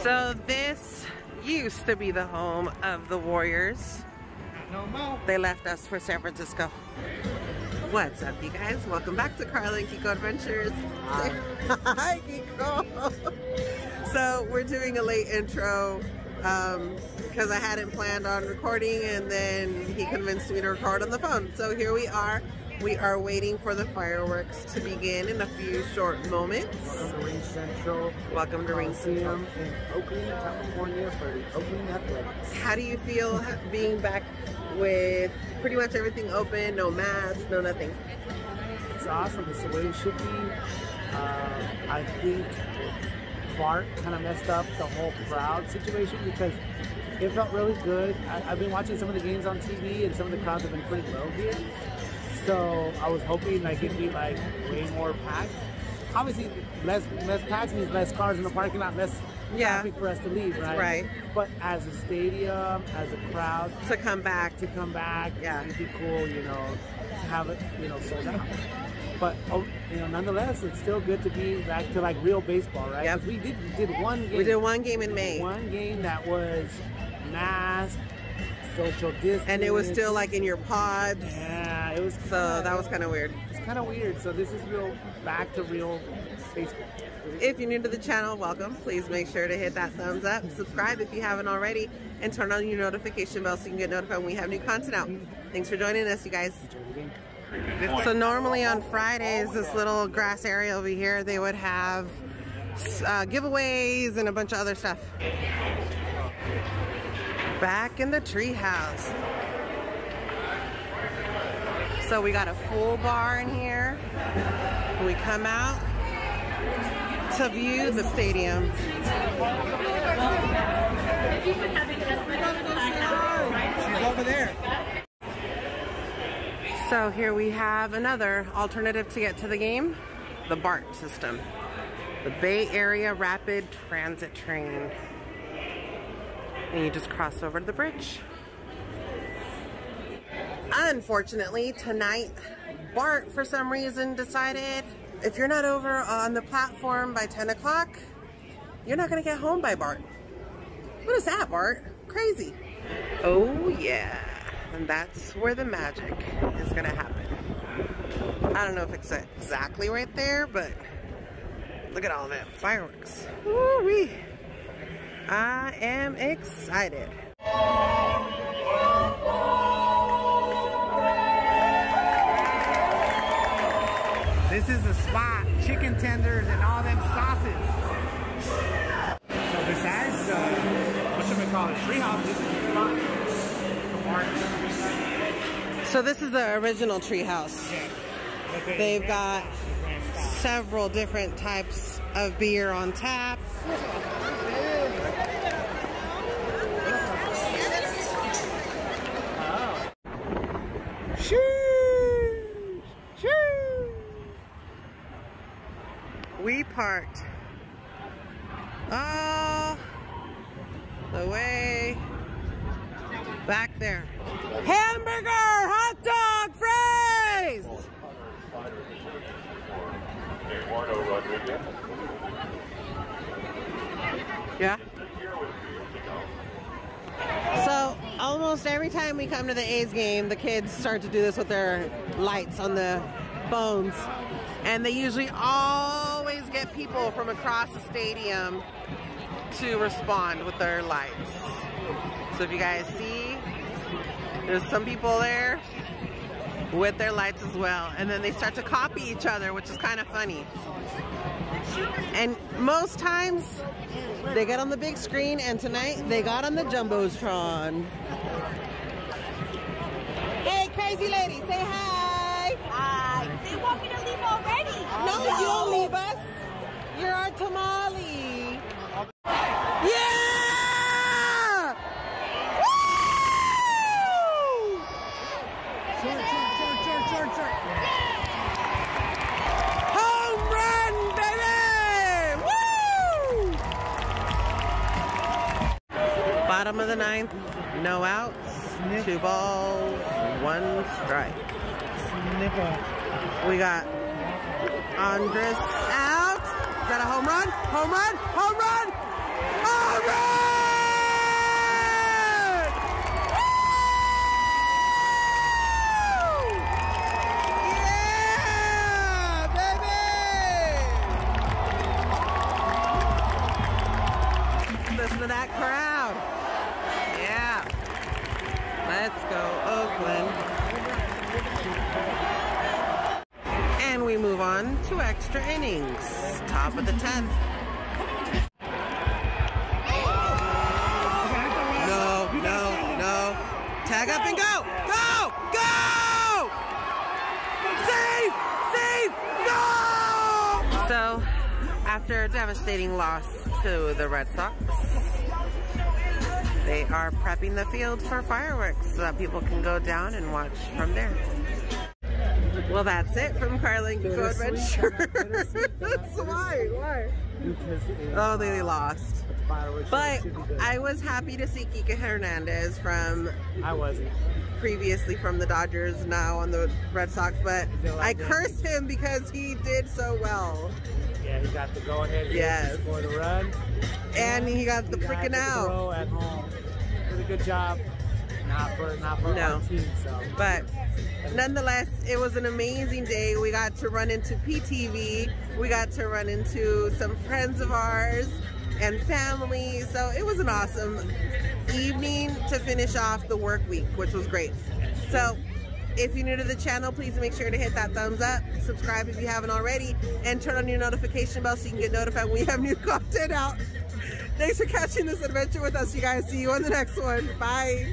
So this used to be the home of the Warriors. No more. They left us for San Francisco. What's up, you guys? Welcome back to Karla and Kiko Adventures. Hi, Kiko. So we're doing a late intro because I hadn't planned on recording, and then he convinced me to record on the phone. So here we are. We are waiting for the fireworks to begin in a few short moments. Welcome to Ring Central. Welcome to Ring Central in Oakland, California for the Oakland Athletics. How do you feel being back with pretty much everything open, no masks, no nothing? It's awesome. It's the way it should be. I think Bart kind of messed up the whole crowd situation because it felt really good. I've been watching some of the games on TV, and some of the crowds have been pretty low here. So I was hoping like it'd be like way more packed. Obviously, less packed means less cars in the parking lot, less traffic for us to leave, right? Right. But as a stadium, as a crowd, To come back, yeah, it'd be cool, you know, to have it, you know, sold out. But you know, nonetheless, it's still good to be back to like real baseball, right? Yep. We did one game. We did one game in May. One game that was masked, social distance, And it was still like in your pods. Yeah, it was. So that was kind of weird. It's kind of weird. So this is back to real baseball. If you're new to the channel, welcome. Please make sure to hit that thumbs up, subscribe if you haven't already, and turn on your notification bell so you can get notified when we have new content out. Thanks for joining us, you guys. So normally on Fridays, this little grass area over here, they would have giveaways and a bunch of other stuff. Back in the treehouse. So we got a full bar in here. We come out to view the stadium. She's over there. So here we have another alternative to get to the game, the BART system, the Bay Area Rapid Transit Train. And you just cross over to the bridge. Unfortunately, tonight, BART, for some reason, decided if you're not over on the platform by 10 o'clock, you're not going to get home by BART. What is that, BART? Crazy. Oh, yeah. And that's where the magic is going to happen. I don't know if it's exactly right there, but look at all that fireworks. Woo-wee. I am excited. This is the spot. Chicken tenders and all them sauces. So besides, what should we call it? Treehouse. This is the spot. So this is the original treehouse. They've got several different types of beer on tap. We parked all the way back there. Hamburger, hot dog, fries! Yeah? So almost every time we come to the A's game, the kids start to do this with their lights on the phones. And they usually always get people from across the stadium to respond with their lights. So if you guys see, there's some people there with their lights as well. And then they start to copy each other, which is kind of funny. And most times, they get on the big screen, and tonight, they got on the Jumbotron. Hey, crazy lady, say hi! Hi. They want me to leave already. No, you don't leave us. You're our tamale. Yeah! Woo! Short. Home run, baby! Woo! Bottom of the ninth, no outs, 2 balls, 1 strike. We got Andres out. Is that a home run? Home run! Home run! All right! Woo! Yeah, baby! Listen to that crowd. Yeah. Let's go, Oakland. And we move on to extra innings. Top of the 10th. No. Tag up and go! Go! Go! Save! Go! So, after a devastating loss to the Red Sox, they are prepping the field for fireworks so that people can go down and watch from there. Well, that's it from Karla Kiko Adventures. Why? Oh, they lost. But I was happy to see Kike Hernandez from... I wasn't. Previously from the Dodgers, now on the Red Sox, but I cursed him because he did so well. Yeah, he got the go-ahead. Yes. For the run. And he got the freaking out. Throw at home. Did a good job. Not for our team, so. But nonetheless, it was an amazing day. We got to run into PTV. We got to run into some friends of ours and family. So it was an awesome evening to finish off the work week, which was great. So if you're new to the channel, please make sure to hit that thumbs up, subscribe if you haven't already, and turn on your notification bell so you can get notified when we have new content out. Thanks for catching this adventure with us, you guys. See you on the next one. Bye.